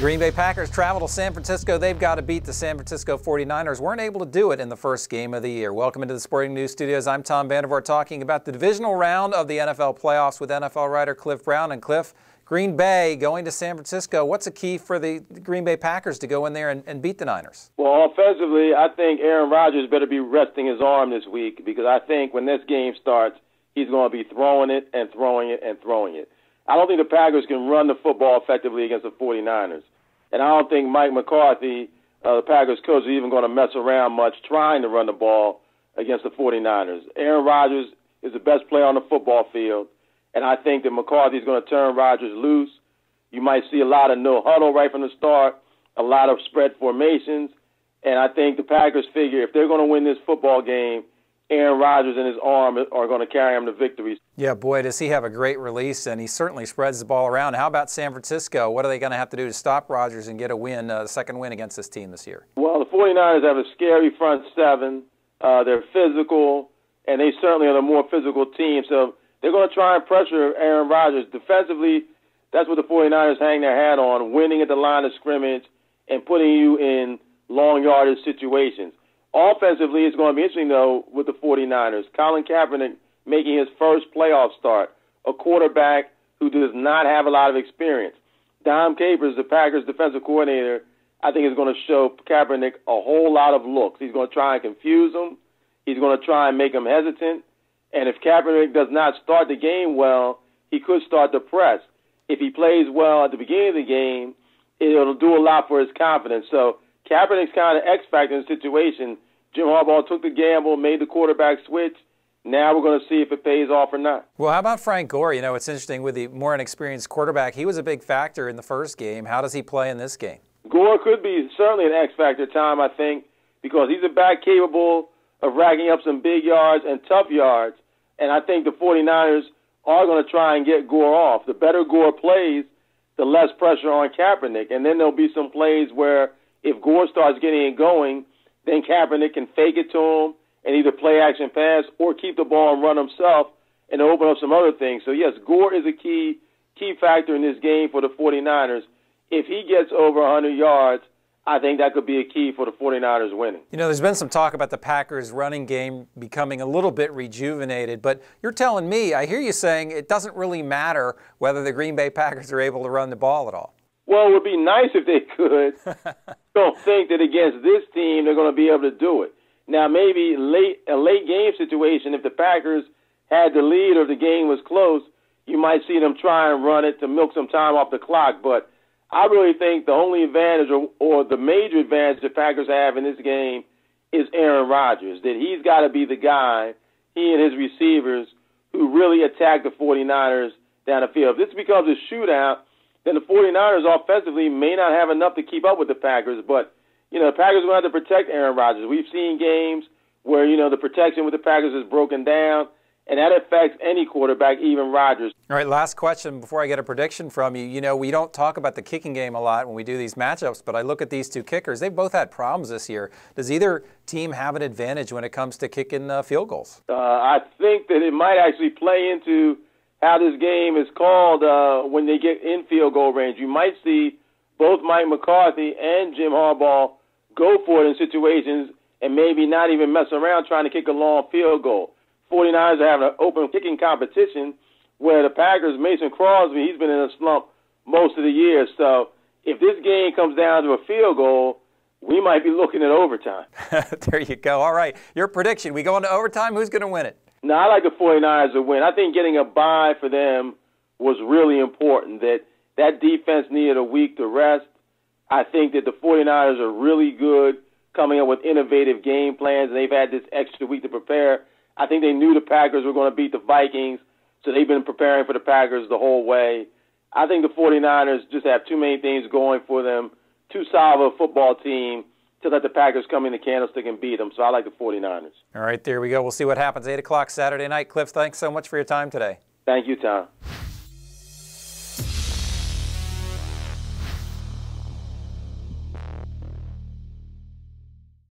Green Bay Packers travel to San Francisco. They've got to beat the San Francisco 49ers. Weren't able to do it in the first game of the year. Welcome into the Sporting News Studios. I'm Tom Vandervoort talking about the divisional round of the NFL playoffs with NFL writer Cliff Brown. And Cliff, Green Bay going to San Francisco. What's the key for the Green Bay Packers to go in there and beat the Niners? Well, offensively, I think Aaron Rodgers better be resting his arm this week because I think when this game starts, he's going to be throwing it and throwing it and throwing it. I don't think the Packers can run the football effectively against the 49ers. And I don't think Mike McCarthy, the Packers coach, is even going to mess around much trying to run the ball against the 49ers. Aaron Rodgers is the best player on the football field, and I think that McCarthy is going to turn Rodgers loose. You might see a lot of no huddle right from the start, a lot of spread formations, and I think the Packers figure if they're going to win this football game, Aaron Rodgers and his arm are going to carry him to victory. Yeah, boy, does he have a great release, and he certainly spreads the ball around. How about San Francisco? What are they going to have to do to stop Rodgers and get a win, the second win against this team this year? Well, the 49ers have a scary front seven. They're physical, and they certainly are the more physical team. So they're going to try and pressure Aaron Rodgers. Defensively, that's what the 49ers hang their hat on, winning at the line of scrimmage and putting you in long yardage situations. Offensively, it's going to be interesting, though, with the 49ers. Colin Kaepernick making his first playoff start, a quarterback who does not have a lot of experience. Dom Capers, the Packers defensive coordinator, I think is going to show Kaepernick a whole lot of looks. He's going to try and confuse him. He's going to try and make him hesitant. And if Kaepernick does not start the game well, he could start to press. If he plays well at the beginning of the game, it'll do a lot for his confidence. So Kaepernick's kind of X factor in the situation. Jim Harbaugh took the gamble, made the quarterback switch. Now we're going to see if it pays off or not. Well, how about Frank Gore? You know, it's interesting with the more inexperienced quarterback. He was a big factor in the first game. How does he play in this game? Gore could be certainly an X factor, Tom, I think, because he's a back capable of racking up some big yards and tough yards. And I think the 49ers are going to try and get Gore off. The better Gore plays, the less pressure on Kaepernick. And then there'll be some plays where if Gore starts getting it going, then Kaepernick can fake it to him and either play action pass or keep the ball and run himself and open up some other things. So, yes, Gore is a key factor in this game for the 49ers. If he gets over 100 yards, I think that could be a key for the 49ers winning. You know, there's been some talk about the Packers' running game becoming a little bit rejuvenated, but you're telling me, I hear you saying it doesn't really matter whether the Green Bay Packers are able to run the ball at all. Well, it would be nice if they could. Don't think that against this team they're going to be able to do it. Now, maybe a late game situation, if the Packers had the lead or the game was close, you might see them try and run it to milk some time off the clock. But I really think the only advantage or the major advantage the Packers have in this game is Aaron Rodgers, that he's got to be the guy, he and his receivers, who really attack the 49ers down the field. If this becomes a shootout, then the 49ers offensively may not have enough to keep up with the Packers. But, you know, the Packers are going to have to protect Aaron Rodgers. We've seen games where, you know, the protection with the Packers is broken down, and that affects any quarterback, even Rodgers. All right, last question before I get a prediction from you. You know, we don't talk about the kicking game a lot when we do these matchups, but I look at these two kickers. They've both had problems this year. Does either team have an advantage when it comes to kicking field goals? I think that it might actually play into how this game is called when they get in field goal range. You might see both Mike McCarthy and Jim Harbaugh go for it in situations and maybe not even mess around trying to kick a long field goal. 49ers are having an open kicking competition where the Packers, Mason Crosby, he's been in a slump most of the year. So if this game comes down to a field goal, we might be looking at overtime. There you go. All right, your prediction. We go into overtime. Who's going to win it? No, I like the 49ers to win. I think getting a bye for them was really important, that defense needed a week to rest. I think that the 49ers are really good coming up with innovative game plans, and they've had this extra week to prepare. I think they knew the Packers were going to beat the Vikings, so they've been preparing for the Packers the whole way. I think the 49ers just have too many things going for them, too solid a football team to let the Packers come in the candlestick and beat them. So I like the 49ers. All right, there we go. We'll see what happens. 8 o'clock Saturday night. Cliff, thanks so much for your time today. Thank you, Tom.